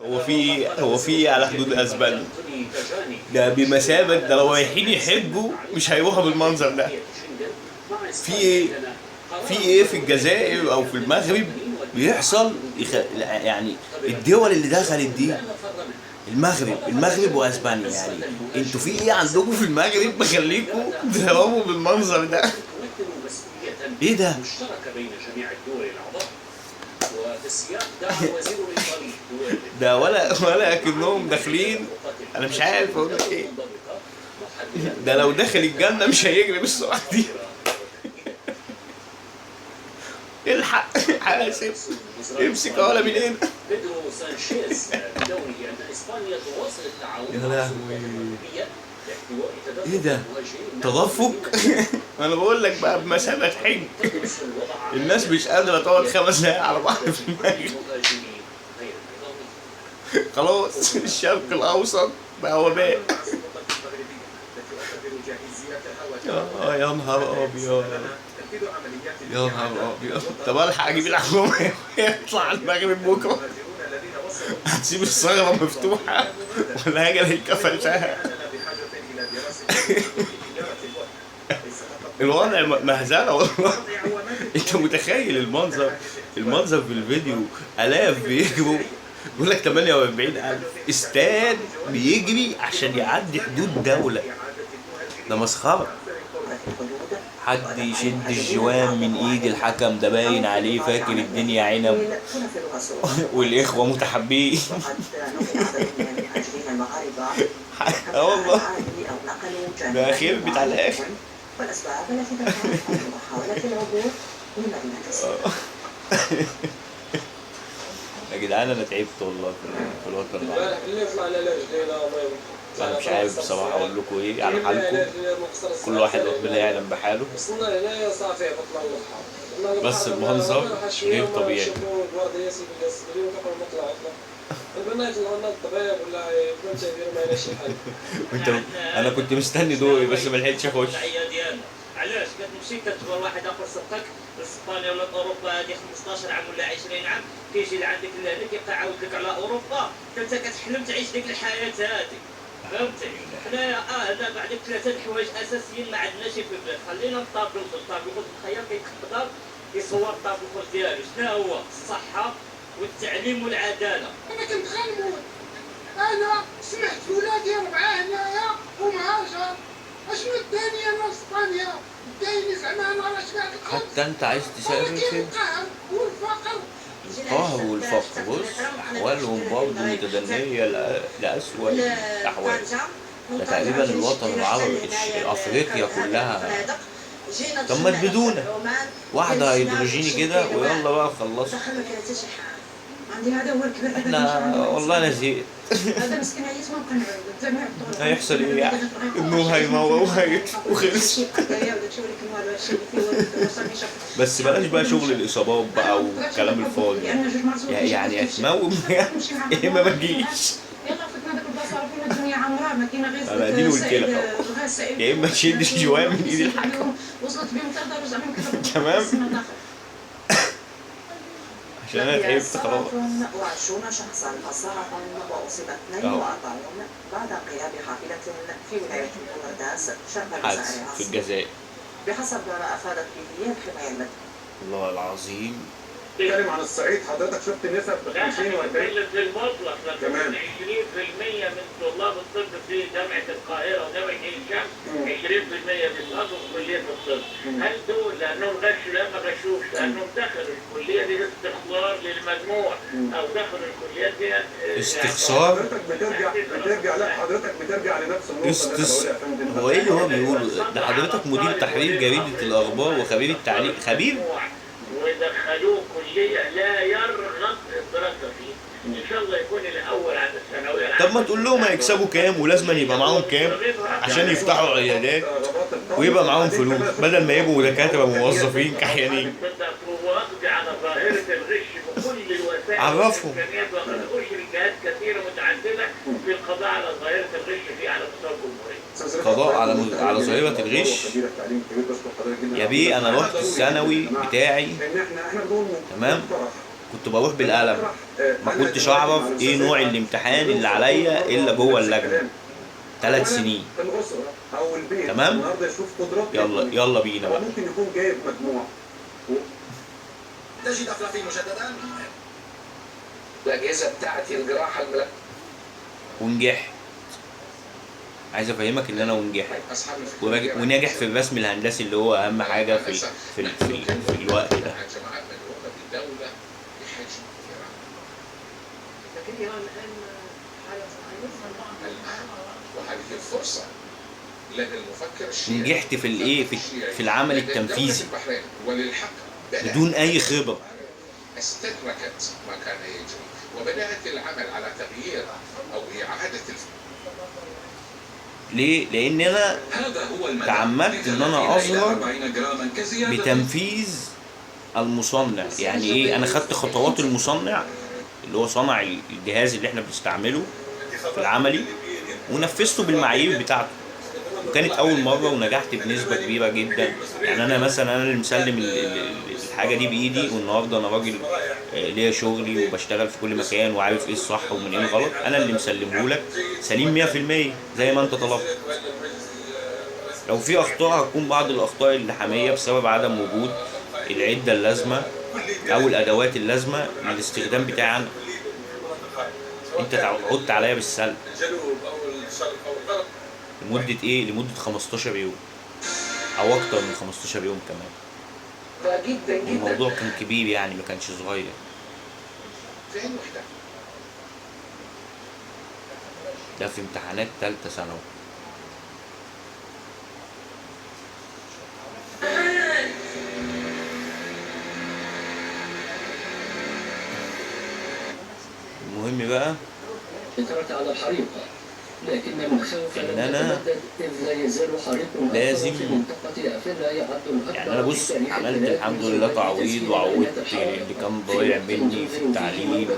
هو في على حدود اسبانيا ده بمثابة، ده لو رايحين يحجوا مش هيروحوا بالمنظر ده. في ايه في الجزائر او في المغرب بيحصل يعني الدول اللي دخلت دي، المغرب واسبانيا، يعني انتوا في ايه عندكم في المغرب بخليكم تهربوا بالمنظر ده؟ ايه ده؟ ده ولا اكنهم داخلين. انا مش عارف اقول لك ايه. ده لو دخل الجنه مش هيجري بالسرعه دي. الحق حاسب، امسك ولا من هنا. يا لهوي، ايه ده؟ تدفق. انا بقول لك بقى بمثابه حج. الناس مش قادره تقعد 5 دقايق على بعض في المغرب. خلاص الشرق الاوسط بقى وباء. يا نهار ابيض، يا نهار ابيض. طب الحق اجيب العموم يطلع المغرب بكره. هتسيب الثغره مفتوحه ولا هاجي الاقي قفلتها؟ الوضع مهزله والله. انت متخيل المنظر في الفيديو؟ الاف بيجروا، بيقول لك 48,000 استاد بيجري عشان يعدي حدود دوله. ده مسخره. حد يشد الجوان من ايد الحكم، ده باين عليه فاكر الدنيا عنب والاخوه متحبين. والله ده خير بتاع الاخر. يا جدعان انا تعبت والله في الوطن العربي. انا مش عارف بصراحه اقول لكم ايه على حالكم. كل واحد ربنا يعلم بحاله. بس المنظر غير طبيعي. انا كنت مستني دوري بس ما لحقتش اخش. علاش كتمشي كتبغى واحد اخر صدقك اسبانيا ولا اوروبا هذه 15 عام ولا 20 عام، كيجي لعندك لهنا كيبقى عاود لك على اوروبا، انت كتحلم تعيش ديك الحياه هذه، فهمتي؟ حنايا هذا بعد 3 حوايج اساسيين ما عندناش في البلاد. خلينا الطابلو الخير كيقدر يصور الطابلو ديالو. شنو هو؟ الصحه والتعليم والعداله. انا كنت غنموت، انا سمعت ولادي 4 هنايا ومهاجر. اشنو الداني انا في اسبانيا؟ الداني زعما انا راه شبعت الخبز. حتى انت عايز تسافر فين؟ القهر والفقر. القهر والفقر، بص احوالهم برضه متدنيه لاسوء الاحوال. ده تقريبا الوطن العربي افريقيا كلها. طب ما تبدونا واحده هيدروجيني كده ويلا بقى خلصوا. احنا والله انا زهقت. هيحصل ايه يعني؟ النور هينور وخلص. بس بلاش بقى شغل الاصابات بقى والكلام الفاضي. يعني هتموت ايه ما بجيش. انا اديني والكلى يا اما تشد الجوان من ايد الحكم. تمام. عشان انا تعبت خلاص. 20 شخصا أصابت وأصيب 42 بعد انقلاب حافلة في ولاية بورداس شرق الجزائر في الجزائر بحسب ما أفادت به الحماية المدنية. والله العظيم. نتكلم عن الصعيد، حضرتك شفت النسب ب 50 و40 في المطلق. كمان 20% من طلاب الطب في جامعة القاهرة وجامعة عين شمس 20% بيسقطوا في كلية الطب. هل دول لأنهم غشوا؟ لا ما غشوش، لأنهم دخلوا الكلية دي استخسار للمجموع أو دخلوا الكليات دي استخسار. حضرتك بترجع لنفس النقطة. هو ايه اللي هو بيقوله ده؟ حضرتك مدير تحرير جريدة الأخبار وخبير التعليم. خبير؟ ودخلوه كلية لا يرغب الدراسة فيه. ان شاء الله يكون الاول على الثانويه العامه. طب ما تقول لهم هيكسبوا كام ولازم يبقى معاهم كام عشان يفتحوا عيادات ويبقى معاهم فلوس بدل ما يبقوا دكاتره موظفين كحيانين. على ظاهره الغش بكل الوسائل. عرفهم. وقد اشرك جهات كثيره متعدده في القضاء على ظاهره الغش في على مستوى الجمهوريه. قضاء على ظاهره الغش. يا بيه انا رحت الثانوي بتاعي تمام كنت بروح بالقلم، ما كنتش اعرف ايه نوع الامتحان اللي عليا الا جوه اللجنه. 3 سنين. الاسره او البيت تمام؟ النهارده يشوف قدرات يلا بينا هو بقى. ممكن يكون جايب مجموع تجد أفلافي مجددا. الأجهزة بتاعت الجراحة الملكية. ونجحت. عايز افهمك ان انا ونجحت أصحاب الفكرة وناجح في الرسم الهندسي اللي هو اهم حاجه في الوقت ده. جماعات مدعومة بالدولة بحجم إيران. لكن ايران الان حاله الآن وهذه الفرصة لدى المفكر الشيعي. نجحت في الايه في العمل لدى دولة التنفيذي البحرين وللحق بدون اي خبره. استدركت ما كان يجري وبدأت العمل على تغيير أو إعادة ليه؟ لان انا هذا هو المدى. تعمدت ان انا اظهر 40 جراما كزيادة بتنفيذ المصنع. يعني ايه؟ انا خدت خطوات المصنع اللي هو صنع الجهاز اللي احنا بنستعمله في العملي ونفذته بالمعايير بتاعته، وكانت اول مره ونجحت بنسبه كبيره جدا. يعني انا مثلا انا اللي مسلم الحاجه دي بايدي، والنهارده انا راجل ليا شغلي وبشتغل في كل مكان وعارف ايه الصح ومن ايه الغلط. انا اللي مسلمه لك سليم 100% زي ما انت طلبت. لو في اخطاء هتكون بعض الاخطاء اللحاميه بسبب عدم وجود العده اللازمه او الادوات اللازمه للاستخدام بتاعي انا. انت تعودت عليا بالسلب لمده ايه؟ لمده 15 يوم او اكتر من 15 يوم كمان. جدا جدا. الموضوع كان كبير يعني، ما كانش صغير. فين وحدة؟ ده في امتحانات ثالثه ثانوي. المهم بقى ذكرت على الحريق، لكن المخاوف إن أنا إذ لا يزال حريق لازم في منطقة أفلا يعد الأكبر. يعني انا بص عملت الحمد لله تعويض وعوضت اللي كان ضايع مني في التعليم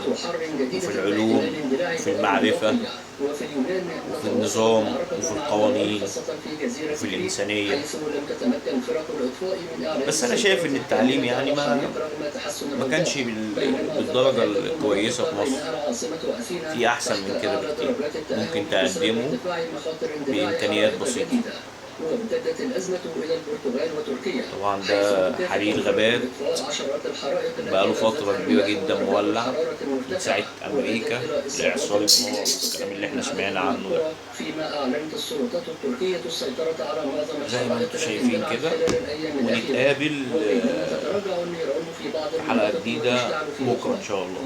وفي العلوم وفي المعرفه وفي النظام وفي القوانين وفي الإنسانية. بس أنا شايف إن التعليم يعني ما كانش بالدرجة الكويسة في مصر. في أحسن من كده بكتير ممكن تقدمه بإمكانيات بسيطة. وامتدت الأزمة إلى البرتغال وتركيا. طبعا ده حريق غابات بقاله فترة كبيرة جدا مولع من ساعة أمريكا، الإعصار النار الكلام اللي احنا سمعنا عنه ده. فيما أعلنت السلطات التركية السيطرة على معظم زي ما انتم شايفين كده، ونتقابل في حلقة جديدة بكرة إن شاء الله.